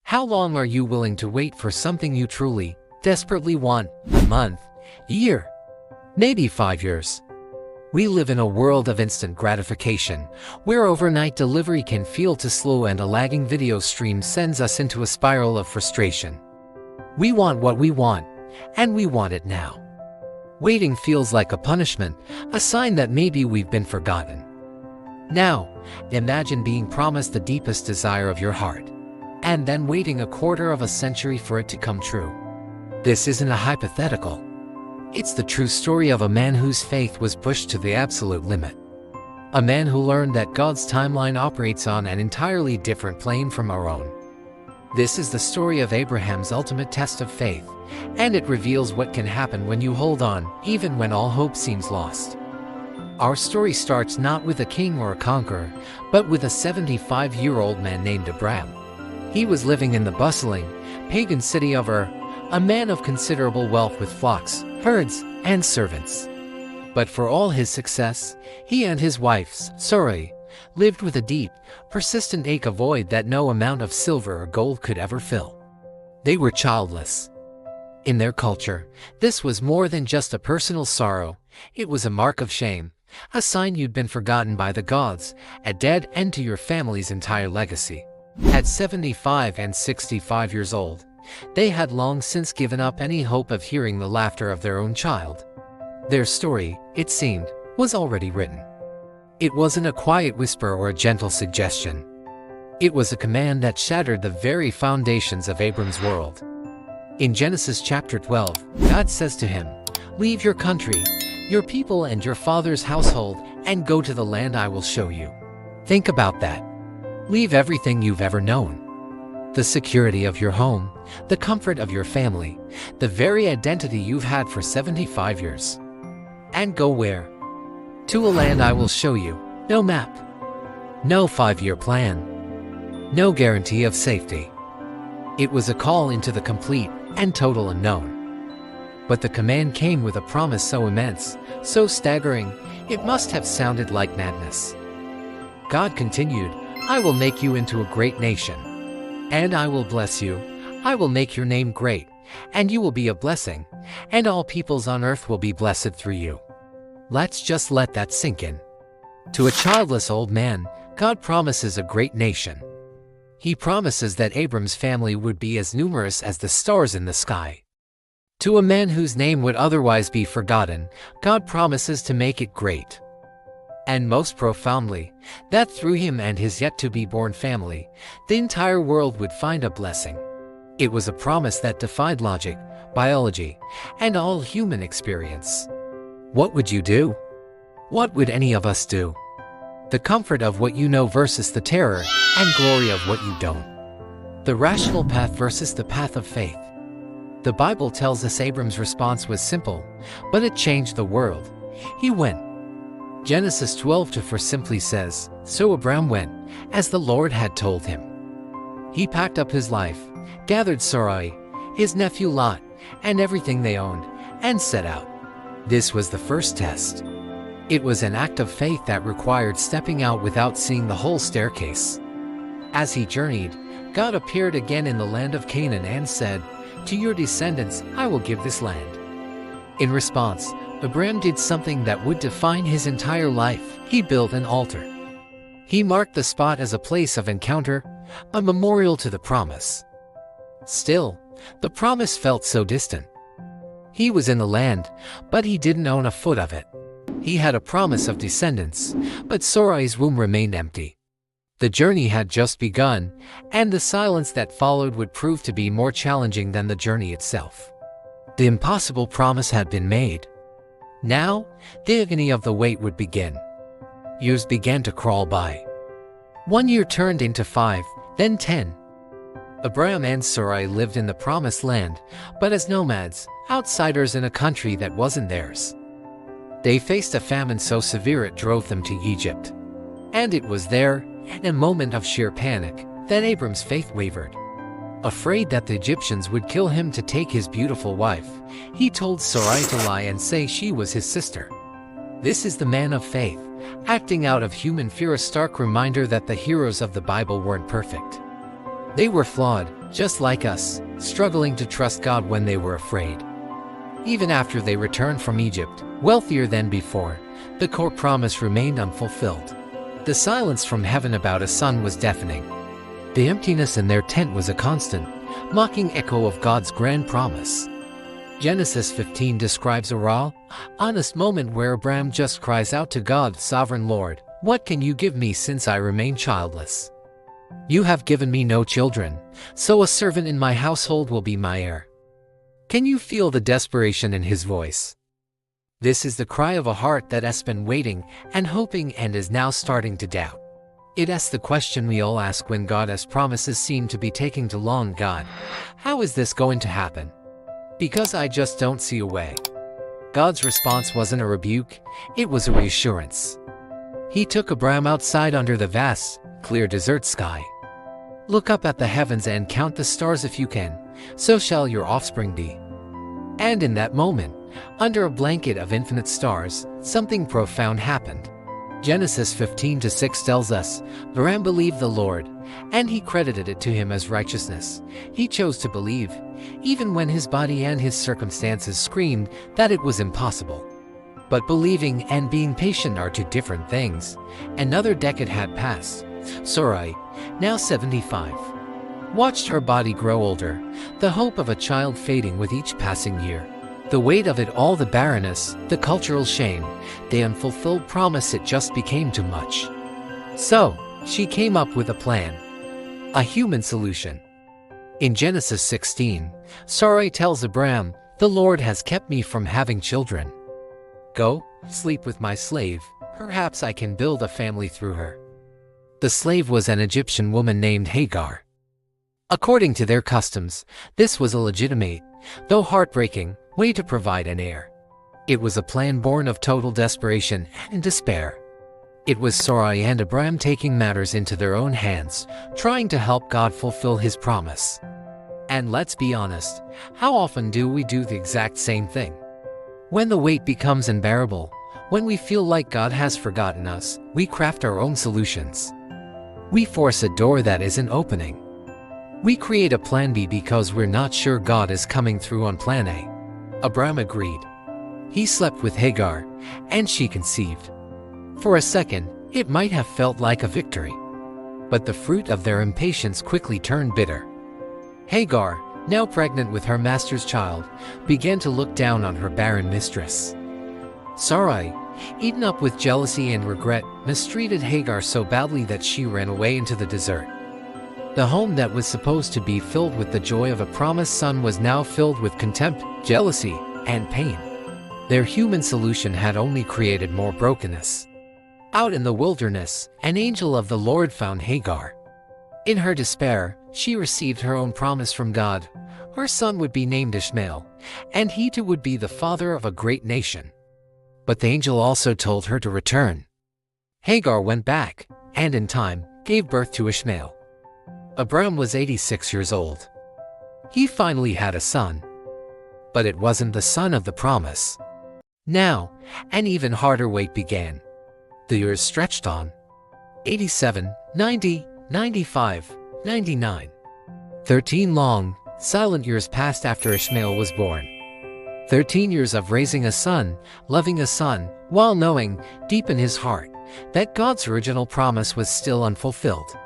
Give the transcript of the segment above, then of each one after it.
How long are you willing to wait for something you truly, desperately want? A month, a year, maybe 5 years. We live in a world of instant gratification, where overnight delivery can feel too slow and a lagging video stream sends us into a spiral of frustration. We want what we want, and we want it now. Waiting feels like a punishment, a sign that maybe we've been forgotten. Now, imagine being promised the deepest desire of your heart, and then waiting a quarter of a century for it to come true. This isn't a hypothetical. It's the true story of a man whose faith was pushed to the absolute limit. A man who learned that God's timeline operates on an entirely different plane from our own. This is the story of Abraham's ultimate test of faith, and it reveals what can happen when you hold on, even when all hope seems lost. Our story starts not with a king or a conqueror, but with a 75-year-old man named Abraham. He was living in the bustling, pagan city of Ur, a man of considerable wealth with flocks, herds, and servants. But for all his success, he and his wife, Sarai, lived with a deep, persistent ache, a void that no amount of silver or gold could ever fill. They were childless. In their culture, this was more than just a personal sorrow, it was a mark of shame, a sign you'd been forgotten by the gods, a dead end to your family's entire legacy. At 75 and 65 years old, they had long since given up any hope of hearing the laughter of their own child. Their story, it seemed, was already written. It wasn't a quiet whisper or a gentle suggestion. It was a command that shattered the very foundations of Abram's world. In Genesis chapter 12, God says to him, "Leave your country, your people and your father's household, and go to the land I will show you." Think about that. Leave everything you've ever known. The security of your home, the comfort of your family, the very identity you've had for 75 years. And go where? To a land I will show you. No map. No 5-year plan. No guarantee of safety. It was a call into the complete and total unknown. But the command came with a promise so immense, so staggering, it must have sounded like madness. God continued, "I will make you into a great nation. And I will bless you. I will make your name great, and you will be a blessing, and all peoples on earth will be blessed through you." Let's just let that sink in. To a childless old man, God promises a great nation. He promises that Abram's family would be as numerous as the stars in the sky. To a man whose name would otherwise be forgotten, God promises to make it great. And most profoundly, that through him and his yet-to-be-born family, the entire world would find a blessing. It was a promise that defied logic, biology, and all human experience. What would you do? What would any of us do? The comfort of what you know versus the terror and glory of what you don't. The rational path versus the path of faith. The Bible tells us Abram's response was simple, but it changed the world. He went. Genesis 12:4 simply says, "So Abram went, as the Lord had told him." He packed up his life, gathered Sarai, his nephew Lot, and everything they owned, and set out. This was the first test. It was an act of faith that required stepping out without seeing the whole staircase. As he journeyed, God appeared again in the land of Canaan and said, "To your descendants I will give this land." In response, Abram did something that would define his entire life. He built an altar. He marked the spot as a place of encounter, a memorial to the promise. Still, the promise felt so distant. He was in the land, but he didn't own a foot of it. He had a promise of descendants, but Sarai's womb remained empty. The journey had just begun, and the silence that followed would prove to be more challenging than the journey itself. The impossible promise had been made. Now, the agony of the wait would begin. Years began to crawl by. 1 year turned into 5, then 10. Abram and Sarai lived in the promised land, but as nomads, outsiders in a country that wasn't theirs. They faced a famine so severe it drove them to Egypt. And it was there, in a moment of sheer panic, that Abram's faith wavered. Afraid that the Egyptians would kill him to take his beautiful wife, he told Sarai to lie and say she was his sister. This is the man of faith, acting out of human fear, a stark reminder that the heroes of the Bible weren't perfect. They were flawed, just like us, struggling to trust God when they were afraid. Even after they returned from Egypt, wealthier than before, the core promise remained unfulfilled. The silence from heaven about a son was deafening. The emptiness in their tent was a constant, mocking echo of God's grand promise. Genesis 15 describes a raw, honest moment where Abraham just cries out to God, "Sovereign Lord, what can you give me since I remain childless? You have given me no children, so a servant in my household will be my heir." Can you feel the desperation in his voice? This is the cry of a heart that has been waiting and hoping and is now starting to doubt. It asks the question we all ask when God's promises seem to be taking too long. God, how is this going to happen? Because I just don't see a way. God's response wasn't a rebuke, it was a reassurance. He took Abraham outside under the vast, clear desert sky. "Look up at the heavens and count the stars if you can, so shall your offspring be." And in that moment, under a blanket of infinite stars, something profound happened. Genesis 15:6 tells us, Abraham believed the Lord, and he credited it to him as righteousness. He chose to believe, even when his body and his circumstances screamed that it was impossible. But believing and being patient are two different things. Another decade had passed. Sarai, now 75, watched her body grow older, the hope of a child fading with each passing year. The weight of it all, the barrenness, the cultural shame, the unfulfilled promise, it just became too much. So, she came up with a plan. A human solution. In Genesis 16, Sarai tells Abraham, "The Lord has kept me from having children. Go, sleep with my slave, perhaps I can build a family through her." The slave was an Egyptian woman named Hagar. According to their customs, this was a legitimate, though heartbreaking, way to provide an heir. It was a plan born of total desperation and despair. It was Sarai and Abraham taking matters into their own hands, trying to help God fulfill his promise. And let's be honest, how often do we do the exact same thing? When the weight becomes unbearable, when we feel like God has forgotten us, we craft our own solutions. We force a door that isn't opening. We create a plan B because we're not sure God is coming through on plan A. Abraham agreed. He slept with Hagar, and she conceived. For a second, it might have felt like a victory. But the fruit of their impatience quickly turned bitter. Hagar, now pregnant with her master's child, began to look down on her barren mistress. Sarai, eaten up with jealousy and regret, mistreated Hagar so badly that she ran away into the desert. The home that was supposed to be filled with the joy of a promised son was now filled with contempt, jealousy, and pain. Their human solution had only created more brokenness. Out in the wilderness, an angel of the Lord found Hagar. In her despair, she received her own promise from God. Her son would be named Ishmael, and he too would be the father of a great nation. But the angel also told her to return. Hagar went back, and in time, gave birth to Ishmael. Abraham was 86 years old. He finally had a son. But it wasn't the son of the promise. Now, an even harder wait began. The years stretched on. 87, 90, 95, 99. 13 long, silent years passed after Ishmael was born. 13 years of raising a son, loving a son, while knowing, deep in his heart, that God's original promise was still unfulfilled.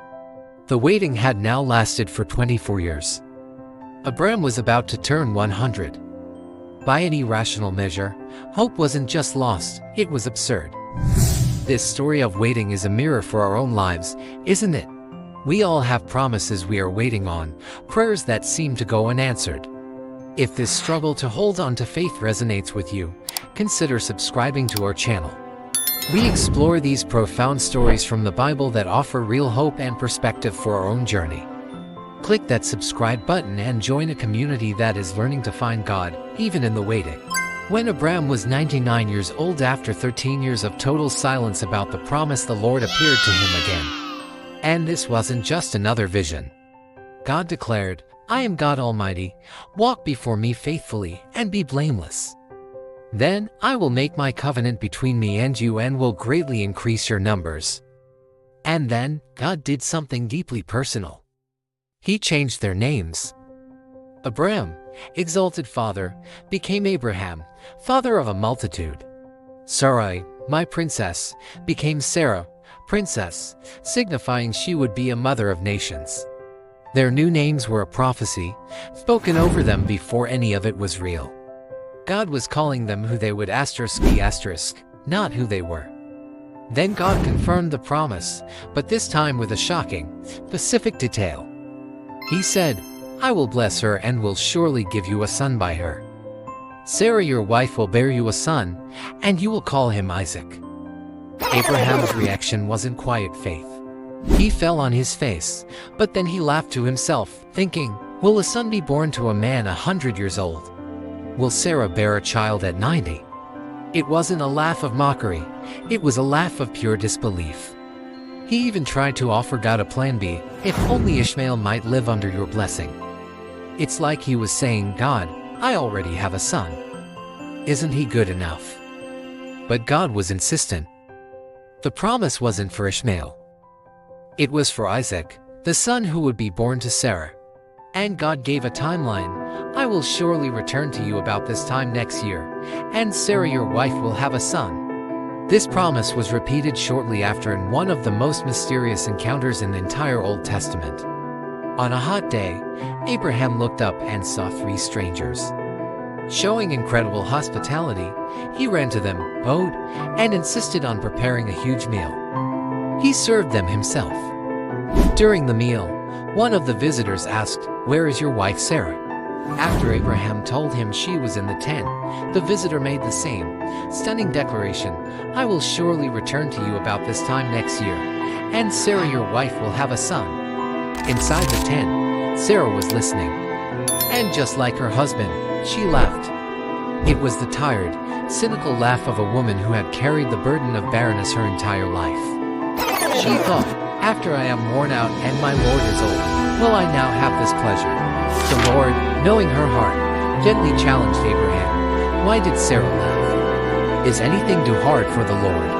The waiting had now lasted for 24 years. Abraham was about to turn 100. By any rational measure, hope wasn't just lost, it was absurd. This story of waiting is a mirror for our own lives, isn't it? We all have promises we are waiting on, prayers that seem to go unanswered. If this struggle to hold on to faith resonates with you, consider subscribing to our channel. We explore these profound stories from the Bible that offer real hope and perspective for our own journey. Click that subscribe button and join a community that is learning to find God, even in the waiting. When Abraham was 99 years old, after 13 years of total silence about the promise, the Lord appeared to him again. And this wasn't just another vision. God declared, "I am God Almighty, walk before me faithfully and be blameless. Then I will make my covenant between me and you and will greatly increase your numbers." And then, God did something deeply personal. He changed their names. Abram, exalted father, became Abraham, father of a multitude. Sarai, my princess, became Sarah, princess, signifying she would be a mother of nations. Their new names were a prophecy, spoken over them before any of it was real. God was calling them who they would ***, not who they were. Then God confirmed the promise, but this time with a shocking, specific detail. He said, I will bless her and will surely give you a son by her. Sarah your wife will bear you a son, and you will call him Isaac. Abraham's reaction wasn't quiet faith. He fell on his face, but then he laughed to himself, thinking, will a son be born to a man 100 years old? Will Sarah bear a child at 90? It wasn't a laugh of mockery, it was a laugh of pure disbelief. He even tried to offer God a plan B, if only Ishmael might live under your blessing. It's like he was saying, God, I already have a son. Isn't he good enough? But God was insistent. The promise wasn't for Ishmael. It was for Isaac, the son who would be born to Sarah. And God gave a timeline. I will surely return to you about this time next year, and Sarah your wife will have a son. This promise was repeated shortly after in one of the most mysterious encounters in the entire Old Testament. On a hot day, Abraham looked up and saw 3 strangers. Showing incredible hospitality, he ran to them, bowed, and insisted on preparing a huge meal. He served them himself. During the meal, one of the visitors asked, where is your wife Sarah? After Abraham told him she was in the tent, the visitor made the same stunning declaration, I will surely return to you about this time next year, and Sarah your wife will have a son. Inside the tent, Sarah was listening. And just like her husband, she laughed. It was the tired, cynical laugh of a woman who had carried the burden of barrenness her entire life. She thought, after I am worn out and my Lord is old, will I now have this pleasure? The Lord, knowing her heart, gently challenged Abraham. Why did Sarah laugh? Is anything too hard for the Lord?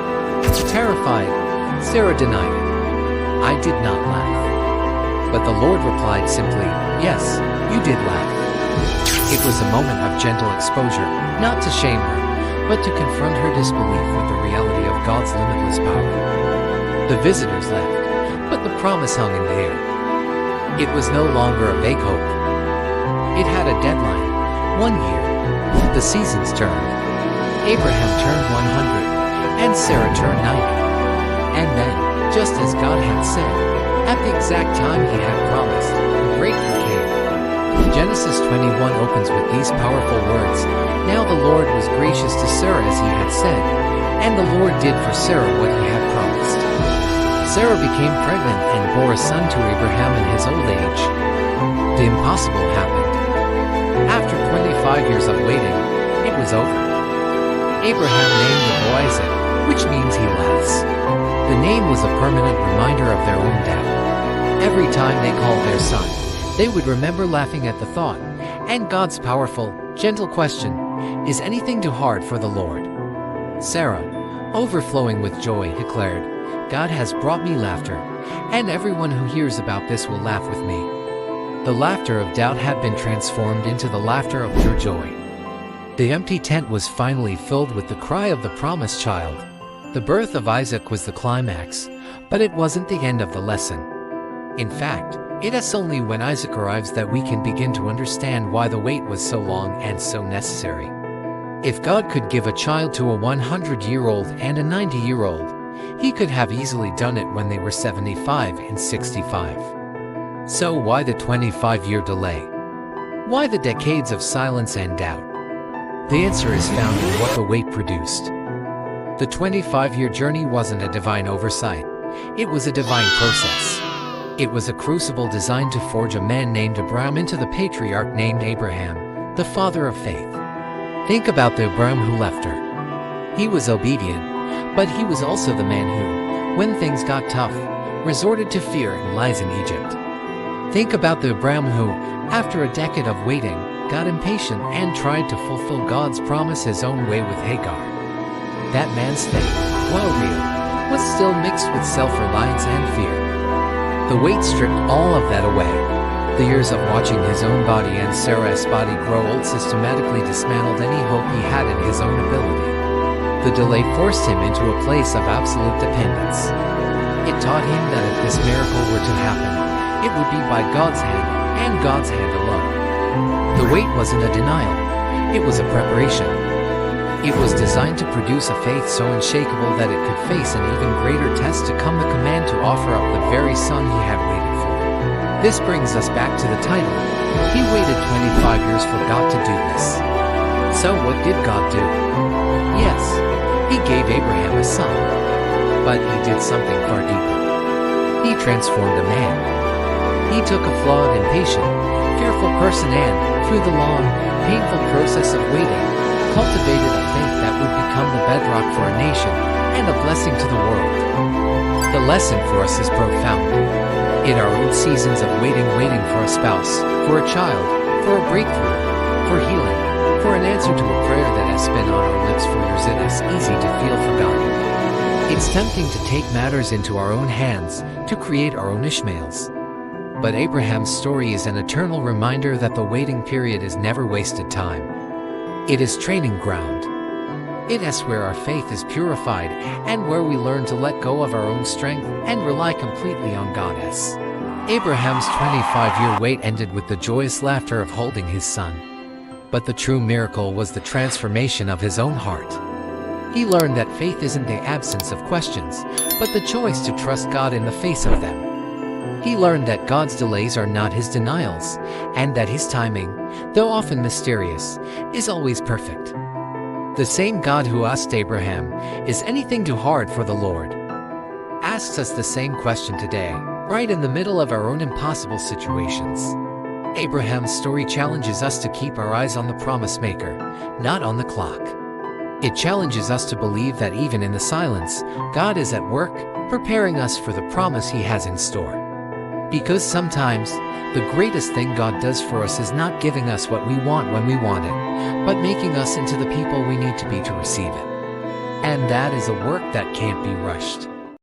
Terrified, Sarah denied it. I did not laugh. But the Lord replied simply, yes, you did laugh. It was a moment of gentle exposure, not to shame her, but to confront her disbelief with the reality of God's limitless power. The visitors left, but the promise hung in the air. It was no longer a vague hope. It had a deadline, 1 year. The seasons turned. Abraham turned 100, and Sarah turned 90. And then, just as God had said, at the exact time he had promised, the breakthrough came. Genesis 21 opens with these powerful words, Now the Lord was gracious to Sarah as he had said, and the Lord did for Sarah what he had promised. Sarah became pregnant and bore a son to Abraham in his old age. The impossible happened. After 25 years of waiting, it was over. Abraham named the boy Isaac, which means he laughs. The name was a permanent reminder of their own death. Every time they called their son, they would remember laughing at the thought, and God's powerful, gentle question, is anything too hard for the Lord? Sarah, overflowing with joy, declared, God has brought me laughter, and everyone who hears about this will laugh with me. The laughter of doubt had been transformed into the laughter of pure joy. The empty tent was finally filled with the cry of the promised child. The birth of Isaac was the climax, but it wasn't the end of the lesson. In fact, it is only when Isaac arrives that we can begin to understand why the wait was so long and so necessary. If God could give a child to a 100-year-old and a 90-year-old, he could have easily done it when they were 75 and 65. So why the 25-year delay? Why the decades of silence and doubt? The answer is found in what the wait produced. The 25-year journey wasn't a divine oversight. It was a divine process. It was a crucible designed to forge a man named Abraham into the patriarch named Abraham, the father of faith. Think about the Abraham who left her. He was obedient, but he was also the man who, when things got tough, resorted to fear and lies in Egypt. Think about the Abraham who, after a decade of waiting, got impatient and tried to fulfill God's promise his own way with Hagar. That man's faith, while real, was still mixed with self-reliance and fear. The wait stripped all of that away. The years of watching his own body and Sarah's body grow old systematically dismantled any hope he had in his own ability. The delay forced him into a place of absolute dependence. It taught him that if this miracle were to happen, it would be by God's hand, and God's hand alone. The wait wasn't a denial, it was a preparation. It was designed to produce a faith so unshakable that it could face an even greater test to come, the command to offer up the very son he had waited for. This brings us back to the title. He waited 25 years for God to do this. So what did God do? Yes, he gave Abraham a son. But he did something far deeper. He transformed a man. He took a flawed, impatient, fearful person and, through the long, painful process of waiting, cultivated a faith that would become the bedrock for a nation and a blessing to the world. The lesson for us is profound. In our own seasons of waiting for a spouse, for a child, for a breakthrough, for healing, for an answer to a prayer that has been on our lips for years, it is easy to feel forgotten. It's tempting to take matters into our own hands, to create our own Ishmaels. But Abraham's story is an eternal reminder that the waiting period is never wasted time. It is training ground. It is where our faith is purified and where we learn to let go of our own strength and rely completely on God. Abraham's 25-year wait ended with the joyous laughter of holding his son. But the true miracle was the transformation of his own heart. He learned that faith isn't the absence of questions, but the choice to trust God in the face of them. He learned that God's delays are not his denials, and that his timing, though often mysterious, is always perfect. The same God who asked Abraham, "Is anything too hard for the Lord?" asks us the same question today, right in the middle of our own impossible situations. Abraham's story challenges us to keep our eyes on the promise maker, not on the clock. It challenges us to believe that even in the silence, God is at work, preparing us for the promise he has in store. Because sometimes, the greatest thing God does for us is not giving us what we want when we want it, but making us into the people we need to be to receive it. And that is a work that can't be rushed.